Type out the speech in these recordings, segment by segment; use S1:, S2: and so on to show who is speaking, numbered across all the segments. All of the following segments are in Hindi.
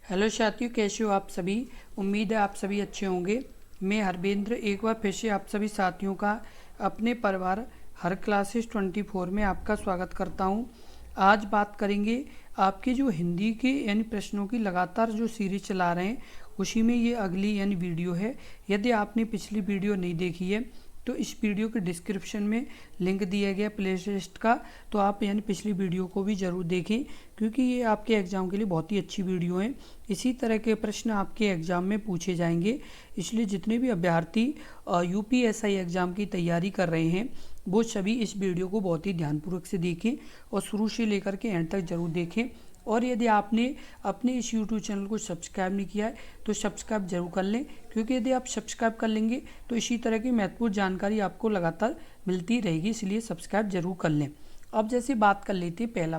S1: हेलो साथियों, कैसे हो आप सभी। उम्मीद है आप सभी अच्छे होंगे। मैं हरबेंद्र एक बार फिर से आप सभी साथियों का अपने परिवार हर क्लासेस 24 में आपका स्वागत करता हूं। आज बात करेंगे आपके जो हिंदी के यानी प्रश्नों की लगातार जो सीरीज चला रहे हैं उसी में ये अगली यानी वीडियो है। यदि आपने पिछली वीडियो नहीं देखी है तो इस वीडियो के डिस्क्रिप्शन में लिंक दिया गया प्ले लिस्ट का, तो आप यानी पिछली वीडियो को भी ज़रूर देखें क्योंकि ये आपके एग्ज़ाम के लिए बहुत ही अच्छी वीडियो है। इसी तरह के प्रश्न आपके एग्ज़ाम में पूछे जाएंगे, इसलिए जितने भी अभ्यर्थी यूपीएसआई एग्ज़ाम की तैयारी कर रहे हैं वो सभी इस वीडियो को बहुत ही ध्यानपूर्वक से देखें और शुरू से लेकर के एंड तक ज़रूर देखें। और यदि आपने अपने इस YouTube चैनल को सब्सक्राइब नहीं किया है तो सब्सक्राइब जरूर कर लें, क्योंकि यदि आप सब्सक्राइब कर लेंगे तो इसी तरह की महत्वपूर्ण जानकारी आपको लगातार मिलती रहेगी, इसलिए सब्सक्राइब जरूर कर लें। अब जैसे बात कर लेते हैं पहला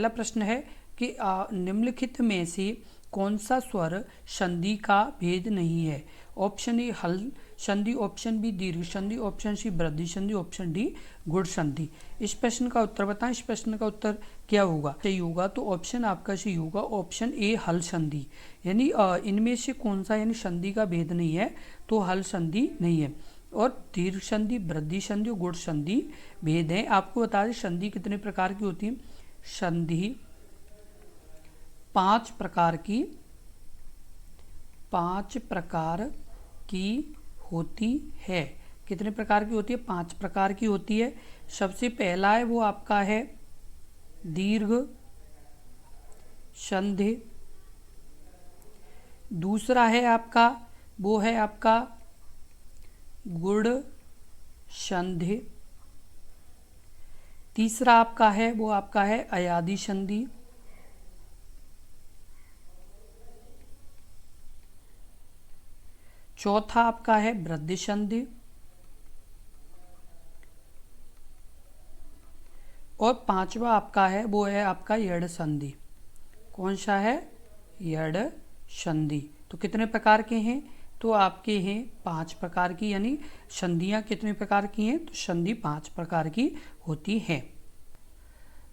S1: प्रश्न है कि निम्नलिखित में से कौन सा स्वर संधि का भेद नहीं है। ऑप्शन ए हल संधि, ऑप्शन बी दीर्घ संधि, ऑप्शन सी वृद्धि संधि, ऑप्शन डी गुण संधि। इस प्रश्न का उत्तर बताएं। इस प्रश्न का उत्तर क्या होगा, सही होगा तो ऑप्शन आपका सही होगा, ऑप्शन ए हल संधि। यानी इनमें से कौन सा यानी संधि का भेद नहीं है तो हल संधि नहीं है। और दीर्घ संधि, वृद्धि संधि और गुण संधि भेद है। आपको बता दें संधि कितने प्रकार की होती है। संधि 5 प्रकार की होती है। कितने प्रकार की होती है? 5 प्रकार की होती है। सबसे पहला है वो आपका है दीर्घ संधि। दूसरा है आपका वो है आपका गुण संधि। तीसरा आपका है वो आपका है अयादि संधि। चौथा आपका है वृद्धि संधि। और पांचवा आपका है वो है आपका यड़ संधि। कौन सा है? यड़ संधि। तो कितने प्रकार के हैं? तो आपके हैं 5 प्रकार की, यानी संधियां कितने प्रकार की हैं? तो संधि 5 प्रकार की होती है।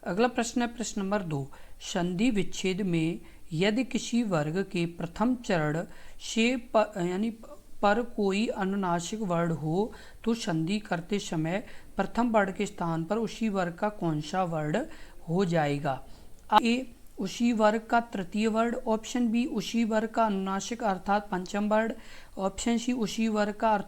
S1: अगला प्रश्न है प्रश्न नंबर 2। संधि विच्छेद में यदि किसी वर्ग के प्रथम चरण से यानी पर कोई अनुनासिक वर्ण हो तो संधि करते समय प्रथम वर्ण के स्थान पर उसी वर्ग का कौन सा वर्ण हो जाएगा? ए उसी वर्ग का तृतीय वर्ण, ऑप्शन बी उसी वर्ग का अनुनासिक अर्थात पंचम वर्ण, ऑप्शन सी उसी वर्ग का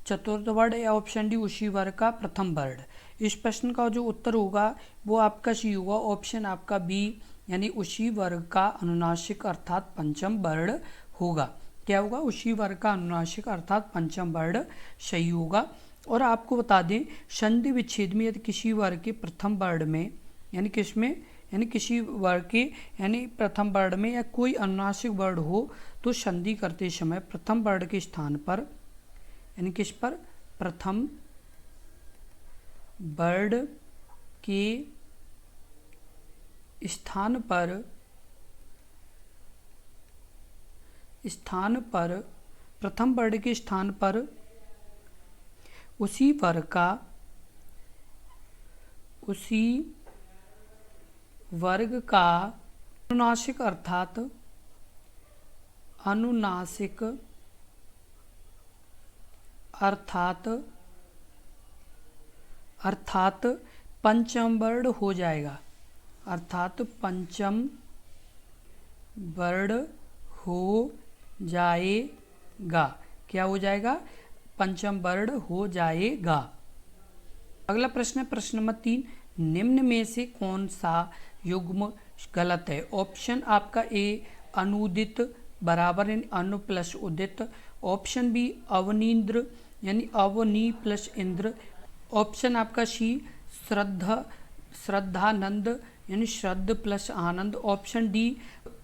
S1: चतुर्थ वर्ण, या ऑप्शन डी उसी वर्ग का प्रथम वर्ण। इस प्रश्न का जो उत्तर होगा वो आपका सी होगा, ऑप्शन आपका बी, यानी उसी वर्ग का अनुनासिक अर्थात पंचम वर्ण होगा। क्या होगा? उसी वर्ग का अनुनासिक अर्थात पंचम वर्ण सही होगा। और आपको बता दें संधि विच्छेद में यदि किसी वर्ग के प्रथम वर्ण में यानी किसमें यानी किसी वर्ग के यानी प्रथम वर्ण में या कोई अनुनासिक वर्ण हो तो संधि करते समय प्रथम वर्ण के स्थान पर यानी किस पर? प्रथम वर्ण के स्थान पर प्रथम वर्ण के स्थान पर उसी वर्ग का अनुनासिक अर्थात पंचम वर्ण हो जाएगा। अर्थात पंचम वर्ण हो जाएगा। क्या हो जाएगा? पंचम वर्ण हो जाएगा। अगला प्रश्न है प्रश्न नंबर 3। निम्न में से कौन सा युग्म गलत है? ऑप्शन आपका ए अनुदित बराबर यानी अनु प्लस उदित, ऑप्शन बी अवनींद्र यानी अवनी प्लस इंद्र, ऑप्शन आपका सी श्रद्धानंद यानी श्रद्ध प्लस आनंद, ऑप्शन डी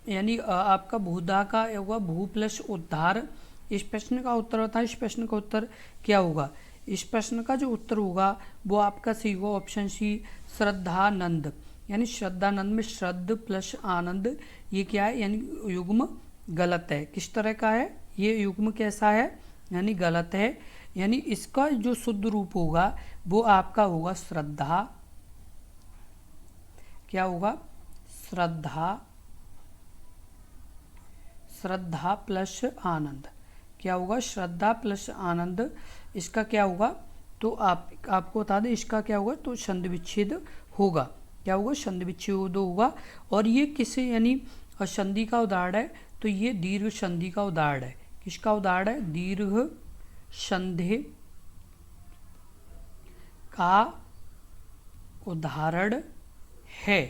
S1: यानी आपका भूदा का होगा भू प्लस उद्धार। इस प्रश्न का उत्तर बताएं। इस प्रश्न का उत्तर क्या होगा? इस प्रश्न का जो उत्तर होगा वो आपका सही होगा, ऑप्शन सी श्रद्धानंद। यानी श्रद्धानंद में श्रद्ध प्लस आनंद ये क्या है? यानी युग्म गलत है। किस तरह का है ये युग्म? कैसा है? यानी गलत है। यानी इसका जो शुद्ध रूप होगा वो आपका होगा श्रद्धा। क्या होगा? श्रद्धा श्रद्धा प्लस आनंद, क्या होगा, श्रद्धा प्लस आनंद, इसका क्या होगा, तो आपको बता दें इसका क्या होगा, तो संधि विच्छेद होगा, क्या होगा, संधि विच्छेद होगा। और ये किस यानी संधि का उदाहरण है, तो ये दीर्घ संधि का उदाहरण है। किसका उदाहरण है, दीर्घ संधि का उदाहरण है।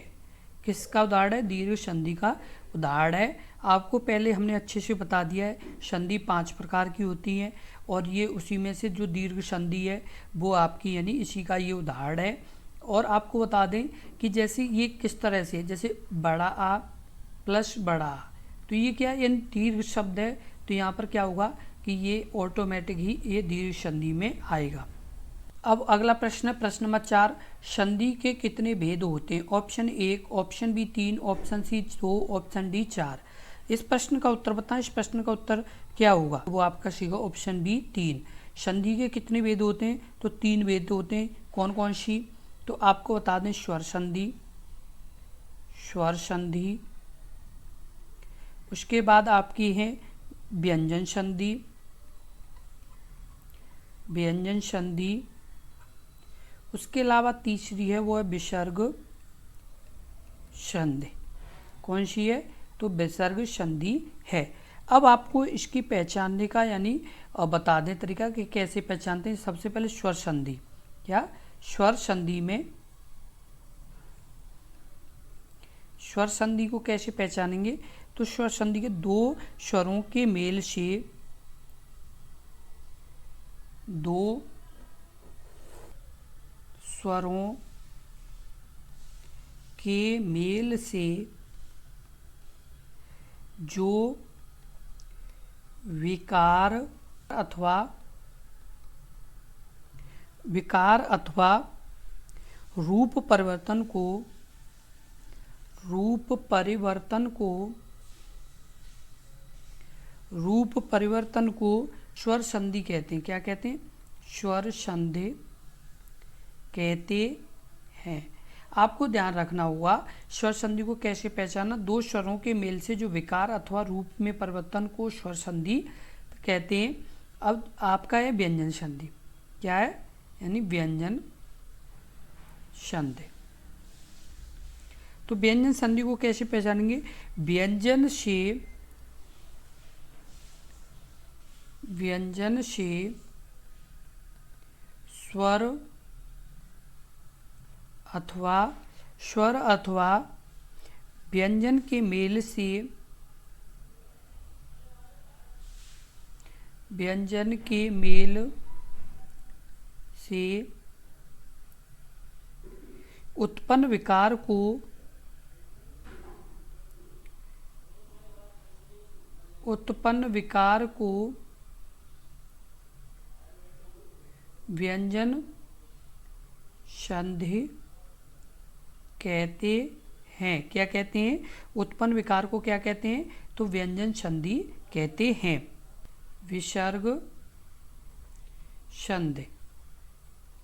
S1: किसका उदाहरण है, दीर्घ संधि का उदाहरण है। आपको पहले हमने अच्छे से बता दिया है, संधि 5 प्रकार की होती हैं और ये उसी में से जो दीर्घ संधि है वो आपकी यानी इसी का ये उदाहरण है। और आपको बता दें कि जैसे ये किस तरह से, जैसे बड़ा आ प्लस बड़ा आ, तो ये क्या है, दीर्घ शब्द है, तो यहाँ पर क्या होगा कि ये ऑटोमेटिक ही ये दीर्घ संधि में आएगा। अब अगला प्रश्न है प्रश्न नंबर 4, संधि के कितने भेद होते हैं, option 1, option B 3, option C 2, option D 4। इस प्रश्न का उत्तर बताएं, इस प्रश्न का उत्तर क्या होगा, वो आपका सीगा ऑप्शन बी 3। संधि के कितने भेद होते हैं, तो 3 भेद होते हैं। कौन कौन सी, तो आपको बता दें, स्वर संधि, स्वर संधि, उसके बाद आपकी है व्यंजन संधि, व्यंजन संधि, उसके अलावा तीसरी है वो है विसर्ग संधि। कौन सी है, तो विसर्ग संधि है। अब आपको इसकी पहचानने का यानी बता दें तरीका कि कैसे पहचानते हैं। सबसे पहले स्वर संधि, क्या, स्वर संधि में, स्वर संधि को कैसे पहचानेंगे, तो स्वर संधि के 2 स्वरों के मेल से, 2 स्वरों के मेल से जो विकार अथवा रूप परिवर्तन को स्वर संधि कहते हैं। क्या कहते हैं, स्वर संधि कहते हैं। आपको ध्यान रखना होगा स्वर संधि को कैसे पहचानना, 2 स्वरों के मेल से जो विकार अथवा रूप में परिवर्तन को स्वर संधि कहते हैं। अब आपका है व्यंजन संधि, क्या है, यानी व्यंजन संधि। तो व्यंजन संधि को कैसे पहचानेंगे, व्यंजन से स्वर अथवा व्यंजन के मेल से उत्पन्न विकार को व्यंजन संधि कहते हैं। क्या कहते हैं, उत्पन्न विकार को क्या कहते हैं, तो व्यंजन संधि कहते हैं। विसर्ग संधि,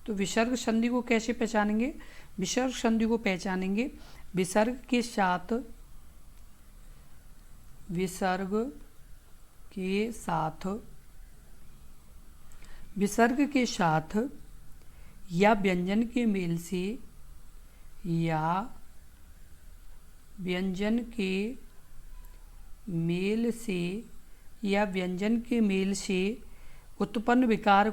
S1: तो विसर्ग संधि को कैसे पहचानेंगे, विसर्ग संधि को पहचानेंगे विसर्ग के साथ या व्यंजन के मेल से उत्पन्न विकार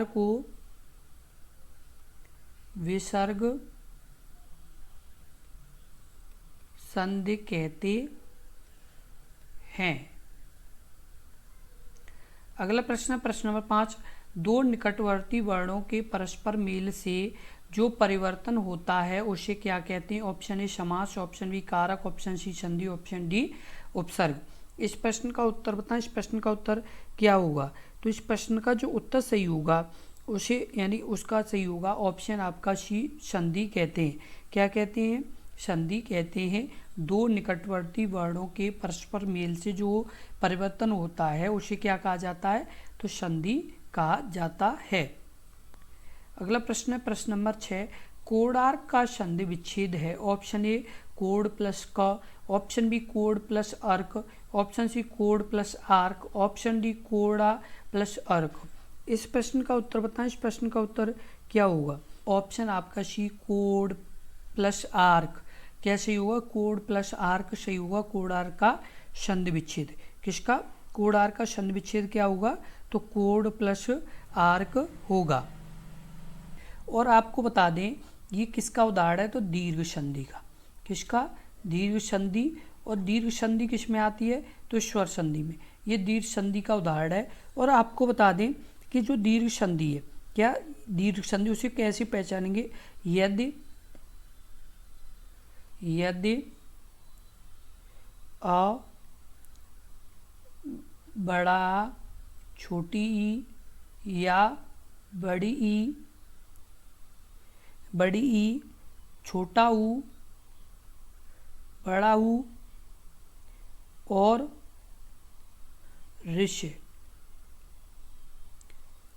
S1: को विसर्ग संधि कहते हैं। अगला प्रश्न नंबर 5, 2 निकटवर्ती वर्णों के परस्पर मेल से जो परिवर्तन होता है उसे क्या कहते हैं, ऑप्शन ए समास, ऑप्शन बी कारक, ऑप्शन सी संधि, ऑप्शन डी उपसर्ग। इस प्रश्न का उत्तर बताएं, इस प्रश्न का उत्तर क्या होगा, तो इस प्रश्न का जो उत्तर सही होगा उसे यानी उसका सही होगा ऑप्शन आपका सी संधि कहते हैं। क्या कहते हैं, संधि कहते हैं। 2 निकटवर्ती वर्णों के परस्पर मेल से जो परिवर्तन होता है उसे क्या कहा जाता है, तो संधि कहा जाता है। अगला प्रश्न है प्रश्न नंबर 6, कोडार्क का संधि विच्छेद है। ऑप्शन ए कोड प्लस क, ऑप्शन बी कोड प्लस अर्क, ऑप्शन सी कोड प्लस आर्क, ऑप्शन डी कोडा प्लस अर्क। इस प्रश्न का उत्तर बताएं। इस प्रश्न का उत्तर क्या होगा? ऑप्शन आपका सी कोड प्लस आर्क। क्या सही होगा? कोड प्लस आर्क सही होगा। कोडार्क का संधि विच्छेद किसका? कोडार्क का संधि विच्छेद क्या होगा? तो कोड प्लस आर्क होगा। और आपको बता दें ये किसका उदाहरण है? तो दीर्घ संधि का। किसका? दीर्घ संधि। और दीर्घ संधि किस में आती है? तो स्वर संधि में। ये दीर्घ संधि का उदाहरण है। और आपको बता दें कि जो दीर्घ संधि है, क्या दीर्घ संधि उसे कैसे पहचानेंगे? यदि अ बड़ा छोटी ई या बड़ी ई छोटा ऊ बड़ा ऊ और ऋष्य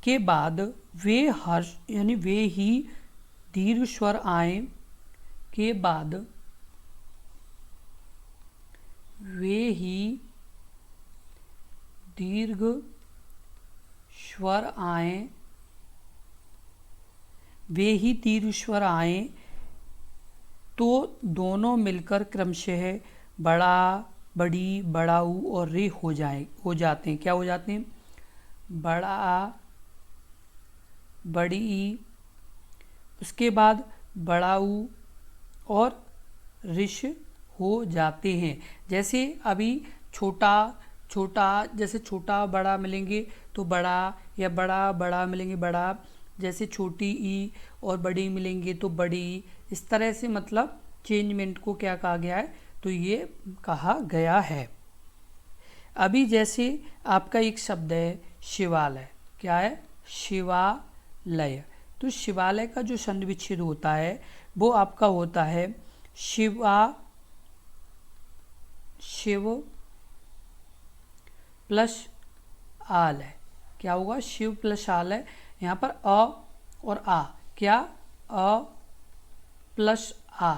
S1: के बाद वे हर्ष यानी वे ही दीर्घ स्वर आए के बाद वे ही दीर्घ स्वर आए तो दोनों मिलकर क्रमशः बड़ा बड़ी बड़ाऊ और रे हो जाते हैं। क्या हो जाते हैं? बड़ा बड़ी ई, उसके बाद बड़ाऊ और ऋष हो जाते हैं। जैसे अभी छोटा जैसे छोटा बड़ा मिलेंगे तो बड़ा, या बड़ा बड़ा मिलेंगे बड़ा। जैसे छोटी ई और बड़ी मिलेंगे तो बड़ी। इस तरह से मतलब चेंजमेंट को क्या कहा गया है? तो ये कहा गया है। अभी जैसे आपका एक शब्द है शिवालय। क्या है? शिवालय। तो शिवालय का जो संधि विच्छेद होता है वो आपका होता है शिव प्लस आलय। क्या होगा? शिव प्लस आलय। यहाँ पर अ और आ, क्या? अ प्लस आ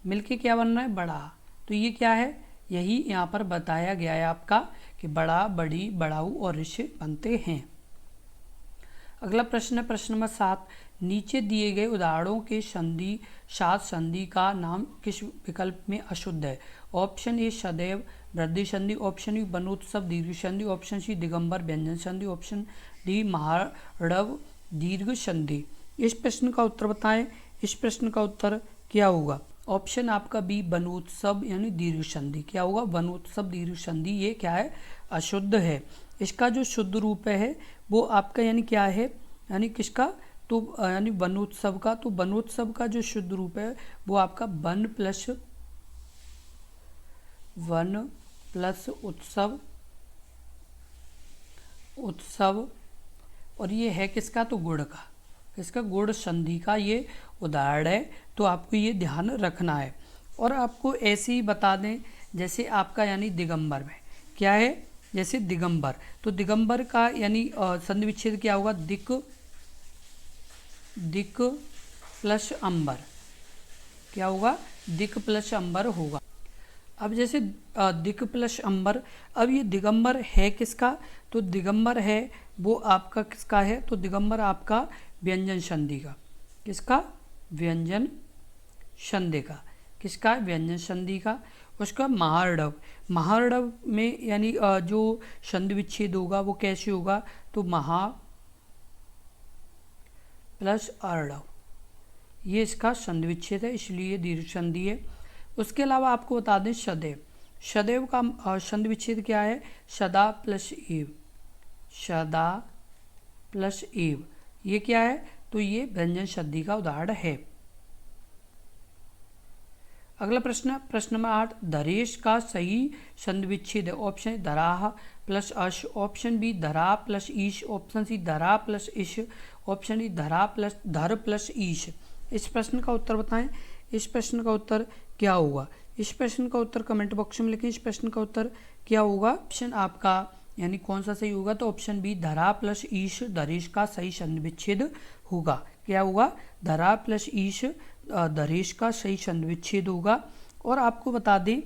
S1: मिलके क्या बन रहा है? बड़ा। तो ये क्या है? यही यहाँ पर बताया गया है आपका कि बड़ा बड़ी बड़ाऊ और ऋषि बनते हैं। अगला प्रश्न है प्रश्न नंबर 7, नीचे दिए गए उदाहरणों के साथ संधि का नाम किस विकल्प में अशुद्ध है? ऑप्शन ए सदैव वृद्धि संधि, ऑप्शन बी बनोत्सव दीर्घ संधि, ऑप्शन सी दिगंबर व्यंजन संधि, ऑप्शन डी महारडव दीर्घ संधि। इस प्रश्न का उत्तर बताएं। इस प्रश्न का उत्तर क्या होगा? ऑप्शन आपका बी बनोत्सव यानी दीर्घ संधि। क्या होगा? बनोत्सव दीर्घ संधि। ये क्या है? अशुद्ध है। इसका जो शुद्ध रूप है वो आपका यानी क्या है? यानी किसका? तो यानी बनोत्सव का। तो बनोत्सव का जो शुद्ध रूप है वो आपका वन प्लस उत्सव और ये है किसका? तो गुण का। किसका? गुण संधि का ये उदाहरण है। तो आपको ये ध्यान रखना है। और आपको ऐसे ही बता दें जैसे आपका यानी दिगंबर में क्या है? जैसे दिगंबर, तो दिगंबर का यानी संधि विच्छेद क्या होगा? दिक प्लस अंबर। क्या होगा? दिक प्लस अंबर होगा। अब जैसे दिक प्लस अंबर, अब ये दिगंबर है किसका? तो दिगंबर है वो आपका किसका है? तो दिगंबर आपका व्यंजन संधि का। किसका? व्यंजन संधि का। किसका? व्यंजन संधि का। उसका महारडव में यानी जो संधि विच्छेद होगा वो कैसे होगा? तो महा प्लस अर्डव, ये इसका संधि विच्छेद है, इसलिए दीर्घ संधि है। उसके अलावा आपको बता दें सदैव का संधि विच्छेद क्या है? सदा प्लस एव। ये क्या है? तो ये व्यंजन संधि का उदाहरण है। अगला प्रश्न नंबर 8, धरेश का सही संधि विच्छेद है। ऑप्शन धराह प्लस अश, ऑप्शन बी धरा प्लस ईश, ऑप्शन सी धरा प्लस इश, ऑप्शन डी धर प्लस ईश। इस प्रश्न का उत्तर बताएं। इस प्रश्न का उत्तर क्या होगा? इस प्रश्न का उत्तर कमेंट बॉक्स में लिखें। इस प्रश्न का उत्तर क्या होगा? ऑप्शन आपका यानी कौन सा सही होगा, तो ऑप्शन बी धरा प्लस ईश धरेश का सही संधि विच्छेद होगा। क्या होगा, धरा प्लस ईश धरेश का सही संधि विच्छेद होगा। और आपको बता दें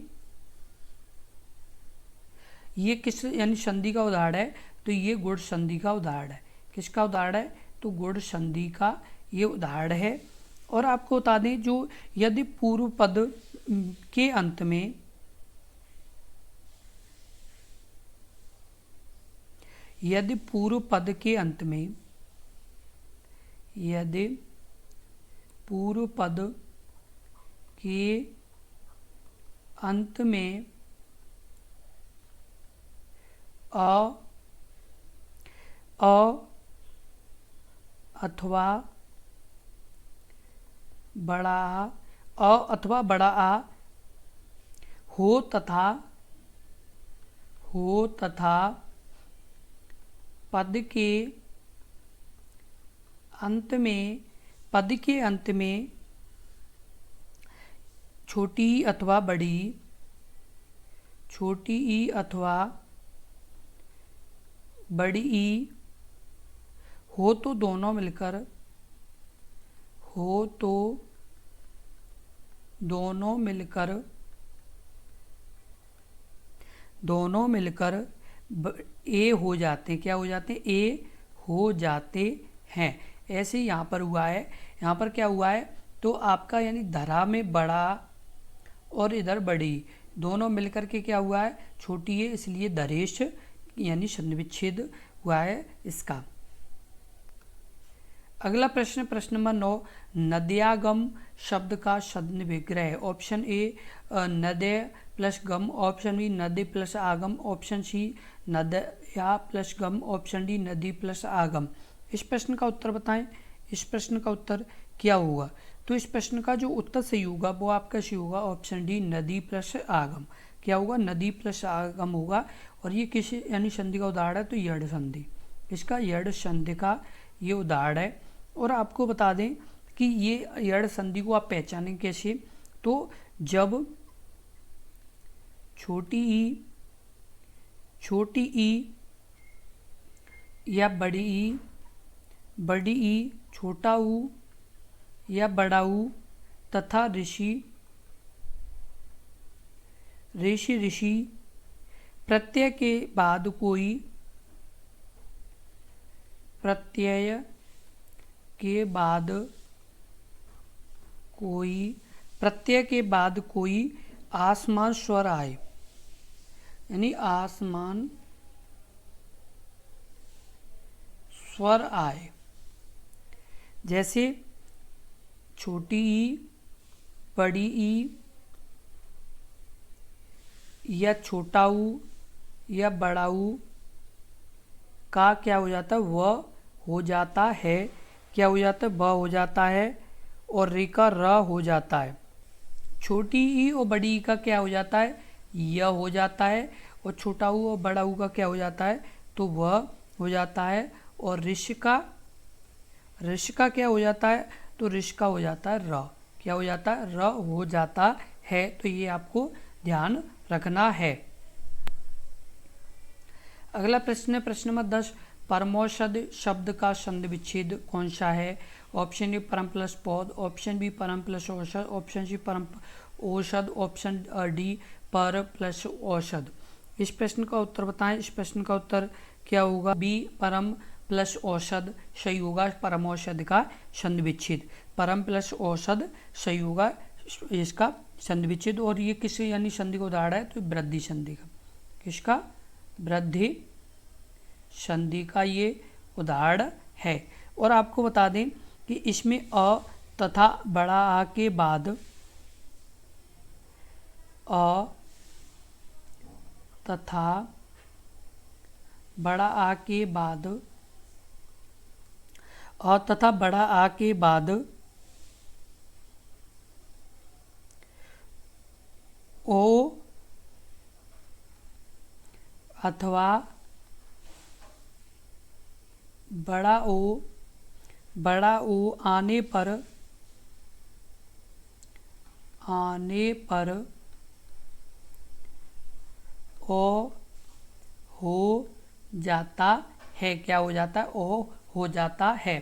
S1: ये किस यानी संधि का उदाहरण है, तो ये गुण संधि का उदाहरण है। किसका उदाहरण है, तो गुण संधि का ये उदाहरण है। और आपको बता दें जो यदि पूर्व पद के अंत में यदि पूर्व पद के अंत में यदि पूर्व पद के अंत में अ अथवा बड़ा अथवा बड़ा आ हो तथा पद के अंत में छोटी ई अथवा बड़ी छोटी ई अथवा बड़ी ई हो तो दोनों मिलकर ए हो जाते हैं। क्या हो जाते हैं, ए हो जाते हैं। ऐसे यहाँ पर हुआ है। यहाँ पर क्या हुआ है, तो आपका यानी धरा में बड़ा और इधर बड़ी दोनों मिलकर के क्या हुआ है, छोटी है, इसलिए धरेश यानी संधि विच्छेद हुआ है इसका। अगला प्रश्न, प्रश्न नंबर 9, नद्यागम शब्द का संधि विग्रह। ऑप्शन ए नदय प्लस गम, ऑप्शन बी नदी प्लस आगम, ऑप्शन सी नदया प्लस गम, ऑप्शन डी नदी प्लस आगम। इस प्रश्न का उत्तर बताएं। इस प्रश्न का उत्तर क्या होगा, तो इस प्रश्न का जो उत्तर सही होगा वो आपका सही होगा ऑप्शन डी नदी प्लस आगम। क्या होगा, नदी प्लस आगम होगा। और ये किस यानी संधि का उदाहरण है, तो यड़ संधि, इसका यड़ संधि का ये उदाहरण है। और आपको बता दें कि ये यड़ संधि को आप पहचानें कैसे, तो जब छोटी ई या बड़ी ई छोटा ऊ या बड़ा ऊ तथा ऋषि प्रत्यय के बाद कोई आसमान स्वर आए, यानी आसमान स्वर आए, जैसे छोटी ई बड़ी ई या छोटा ऊ या बड़ा ऊ का क्या हो जाता है, वह हो जाता है। क्या हो जाता है, ब हो जाता है। और रे का र हो जाता है। छोटी ई और बड़ी ई का क्या हो जाता है, य हो जाता है। और छोटा ऊ और बड़ा ऊ का क्या हो जाता है, तो वह हो जाता है। और ऋष का क्या हो जाता है, तो ऋष का हो जाता है र। क्या हो जाता है, र हो जाता है। तो ये आपको ध्यान रखना है। अगला प्रश्न है प्रश्न नंबर 10, परमौषध शब्द का संधि विच्छेद कौन सा है। ऑप्शन ए परम प्लस पौध, ऑप्शन बी परम प्लस औषध, ऑप्शन सी परम औषध, ऑप्शन डी पर प्लस औषध। इस प्रश्न का उत्तर बताएं। इस प्रश्न का उत्तर क्या होगा, बी परम प्लस औषध सही होगा। परम औषध का संधि विच्छेद, परम प्लस औषध सही होगा इसका संधि विच्छेद। और ये किस यानी संधि का उदाहरण है, तो वृद्धि संधि का, किसका, वृद्धि संधि का ये उदाहरण है। और आपको बता दें कि इसमें अ तथा बड़ा आ के बाद अ तथा बड़ा आ के बाद अ तथा बड़ा आ के बाद ओ अथवा बड़ा ओ आने पर ओ हो जाता है। क्या हो जाता है? ओ हो जाता है।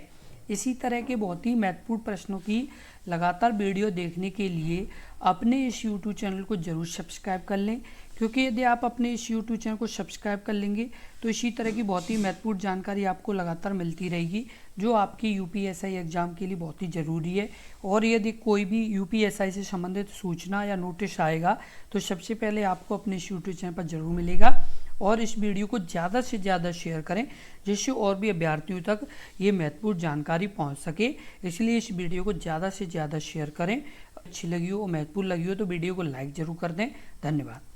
S1: इसी तरह के बहुत ही महत्वपूर्ण प्रश्नों की लगातार वीडियो देखने के लिए अपने इस YouTube चैनल को ज़रूर सब्सक्राइब कर लें, क्योंकि यदि आप अपने इस YouTube चैनल को सब्सक्राइब कर लेंगे तो इसी तरह की बहुत ही महत्वपूर्ण जानकारी आपको लगातार मिलती रहेगी, जो आपकी UPSI एग्ज़ाम के लिए बहुत ही ज़रूरी है। और यदि कोई भी UPSI से संबंधित सूचना या नोटिस आएगा तो सबसे पहले आपको अपने इस YouTube चैनल पर ज़रूर मिलेगा। और इस वीडियो को ज़्यादा से ज़्यादा शेयर करें, जिससे और भी अभ्यर्थियों तक ये महत्वपूर्ण जानकारी पहुंच सके। इसलिए इस वीडियो को ज़्यादा से ज़्यादा शेयर करें। अच्छी लगी हो, महत्वपूर्ण लगी हो तो वीडियो को लाइक ज़रूर कर दें। धन्यवाद।